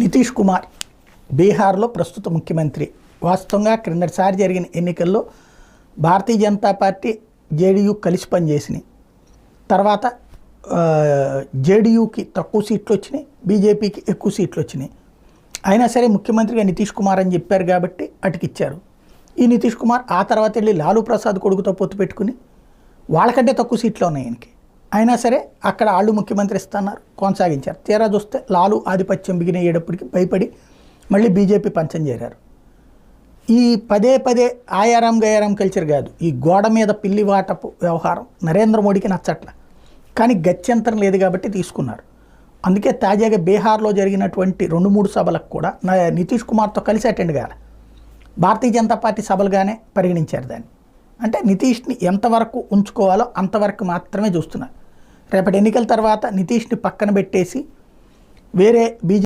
నితీష్ కుమార్ బీహార్లో ప్రస్తుత ముఖ్యమంత్రి. వాస్తవంగా క్రిందటిసారి జరిగిన ఎన్నికల్లో భారతీయ జనతా పార్టీ జేడీయూ కలిసి పనిచేసినాయి. తర్వాత జేడీయూకి తక్కువ సీట్లు వచ్చినాయి, బీజేపీకి ఎక్కువ సీట్లు వచ్చినాయి. అయినా సరే ముఖ్యమంత్రిగా నితీష్ కుమార్ అని చెప్పారు కాబట్టి అటుకిచ్చారు. ఈ నితీష్ కుమార్ ఆ తర్వాత వెళ్ళి లాలూ ప్రసాద్ కొడుకుతో పొత్తు పెట్టుకుని వాళ్ళకంటే తక్కువ సీట్లు ఉన్నాయి ఆయనకి. అయినా సరే అక్కడ వాళ్ళు ముఖ్యమంత్రి ఇస్తున్నారు, కొనసాగించారు. తీరా చూస్తే లాలూ ఆధిపత్యం బిగినయ్యేటప్పటికి భయపడి మళ్ళీ బీజేపీ పంచం చేరారు. ఈ పదే పదే ఆయారాం గయారాం కల్చర్ కాదు, ఈ గోడ మీద పిల్లి వాటపు వ్యవహారం నరేంద్ర మోడీకి నచ్చట్ల. కానీ గత్యంతరం లేదు కాబట్టి తీసుకున్నారు. అందుకే తాజాగా బీహార్లో జరిగినటువంటి 2-3 సభలకు కూడా నితీష్ కుమార్తో కలిసి అటెండ్ కాలే. భారతీయ జనతా పార్టీ సభలుగానే పరిగణించారు దాన్ని. అంటే నితీష్ని ఎంతవరకు ఉంచుకోవాలో అంతవరకు మాత్రమే చూస్తున్నారు. రేపటి ఎన్నికల తర్వాత నితీష్ని పక్కన పెట్టేసి వేరే